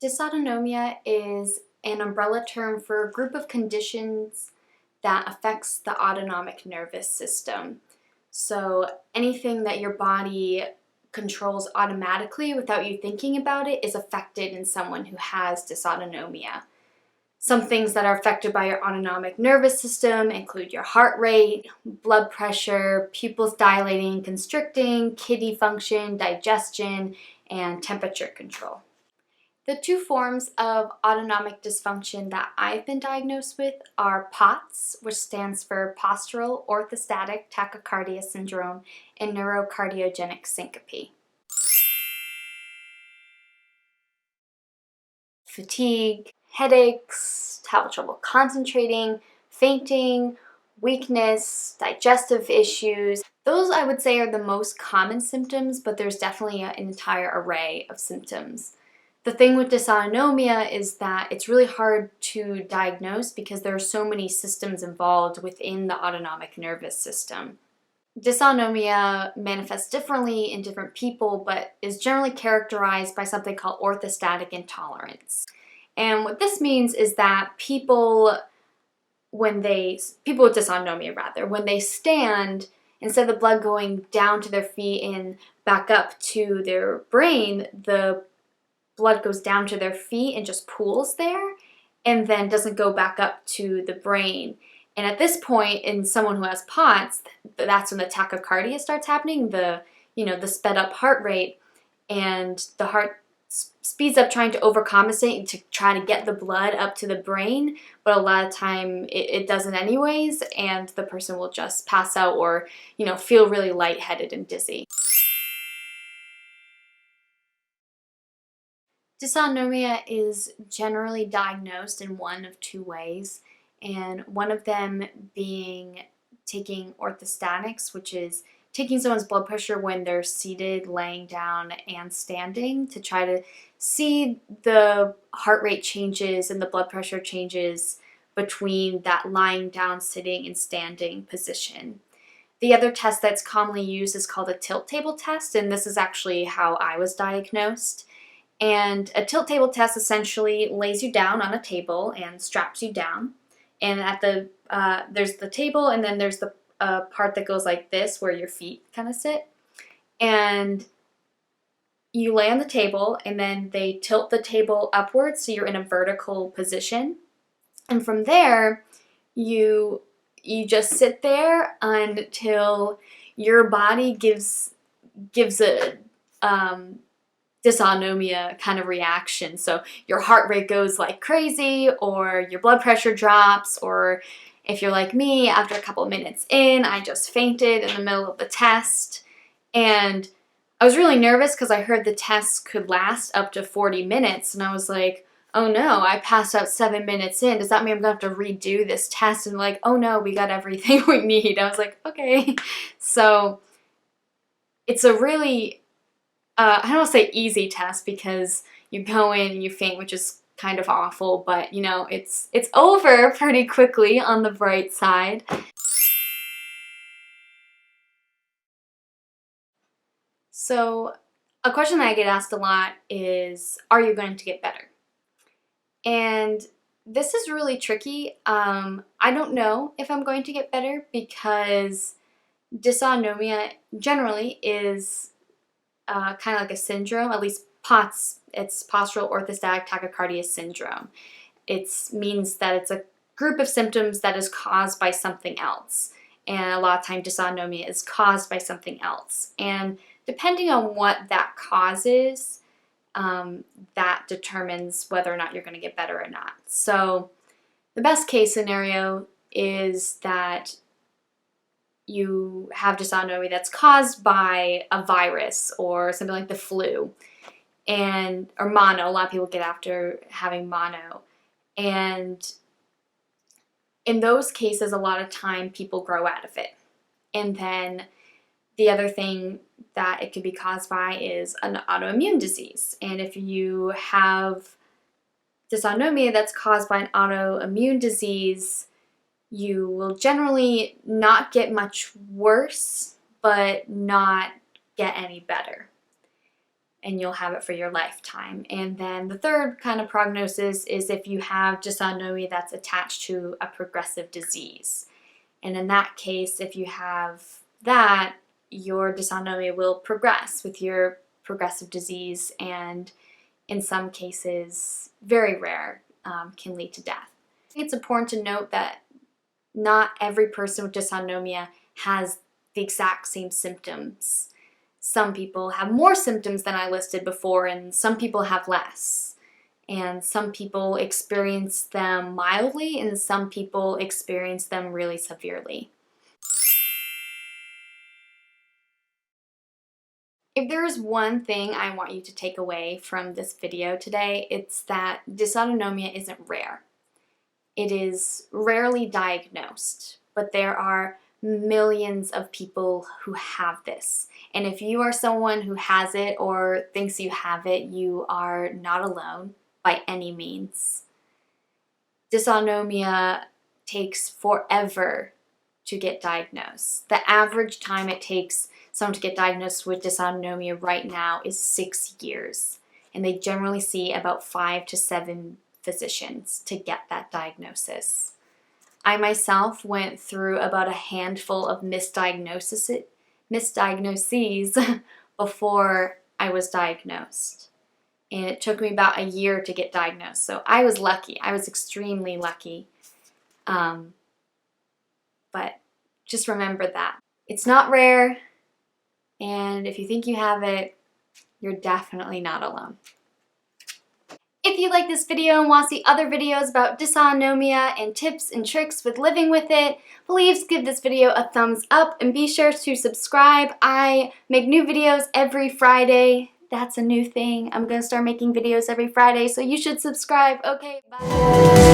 Dysautonomia is an umbrella term for a group of conditions that affects the autonomic nervous system. So anything that your body controls automatically without you thinking about it is affected in someone who has dysautonomia. Some things that are affected by your autonomic nervous system include your heart rate, blood pressure, pupils dilating and constricting, kidney function, digestion, and temperature control. The two forms of autonomic dysfunction that I've been diagnosed with are POTS, which stands for Postural Orthostatic Tachycardia Syndrome, and Neurocardiogenic Syncope. Fatigue, headaches, have trouble concentrating, fainting, weakness, digestive issues. Those I would say are the most common symptoms, but there's definitely an entire array of symptoms. The thing with dysautonomia is that it's really hard to diagnose because there are so many systems involved within the autonomic nervous system. Dysautonomia manifests differently in different people, but is generally characterized by something called orthostatic intolerance. And what this means is that people with dysautonomia rather, when they stand, instead of the blood going down to their feet and back up to their brain, the blood goes down to their feet and just pools there and then doesn't go back up to the brain. And at this point, in someone who has POTS, that's when the tachycardia starts happening, the sped up heart rate, and the heart speeds up trying to overcompensate to try to get the blood up to the brain, but a lot of time it doesn't anyways, and the person will just pass out or feel really lightheaded and dizzy. Dysautonomia is generally diagnosed in one of two ways, and one of them being taking orthostatics, which is taking someone's blood pressure when they're seated, laying down, and standing to try to see the heart rate changes and the blood pressure changes between that lying down, sitting, and standing position. The other test that's commonly used is called a tilt table test, and this is actually how I was diagnosed. And a tilt table test essentially lays you down on a table and straps you down. And at there's the table, and then there's the part that goes like this where your feet kind of sit. And you lay on the table, and then they tilt the table upwards so you're in a vertical position. And from there, you just sit there until your body gives a dysautonomia kind of reaction. So your heart rate goes like crazy, or your blood pressure drops, or if you're like me, after a couple of minutes in, I just fainted in the middle of the test. And I was really nervous because I heard the test could last up to 40 minutes, and I was like, oh no, I passed out 7 minutes in. Does that mean I'm going to have to redo this test? And like, oh no, we got everything we need. I was like, okay. So it's a really I don't want to say easy test because you go in and you faint, which is kind of awful, but it's over pretty quickly on the bright side. So a question that I get asked a lot is, are you going to get better? And this is really tricky. I don't know if I'm going to get better because dysautonomia generally is kind of like a syndrome, at least POTS, it's Postural Orthostatic Tachycardia Syndrome. It means that it's a group of symptoms that is caused by something else. And a lot of times dysautonomia is caused by something else. And depending on what that causes, that determines whether or not you're going to get better or not. So the best case scenario is that you have dysautonomia that's caused by a virus or something like the flu, or mono. A lot of people get after having mono. And in those cases, a lot of time people grow out of it. And then the other thing that it could be caused by is an autoimmune disease. And if you have dysautonomia that's caused by an autoimmune disease, you will generally not get much worse, but not get any better. and you'll have it for your lifetime. And then the third kind of prognosis is if you have dysautonomia that's attached to a progressive disease. And in that case, if you have that, your dysautonomia will progress with your progressive disease, and in some cases, very rare, can lead to death. I think it's important to note that not every person with dysautonomia has the exact same symptoms. Some people have more symptoms than I listed before, and some people have less. And some people experience them mildly, and some people experience them really severely. If there is one thing I want you to take away from this video today, it's that dysautonomia isn't rare. It is rarely diagnosed, but there are millions of people who have this. And if you are someone who has it or thinks you have it, you are not alone by any means. Dysautonomia takes forever to get diagnosed. The average time it takes someone to get diagnosed with dysautonomia right now is 6 years. And they generally see about 5 to 7 physicians to get that diagnosis. I myself went through about a handful of misdiagnoses before I was diagnosed. And it took me about a year to get diagnosed. So I was lucky. I was extremely lucky. But just remember that. It's not rare, and if you think you have it, you're definitely not alone. If you like this video and want to see other videos about dysautonomia and tips and tricks with living with it, please give this video a thumbs up and be sure to subscribe. I make new videos every Friday. That's a new thing. I'm going to start making videos every Friday, so you should subscribe. Okay, bye.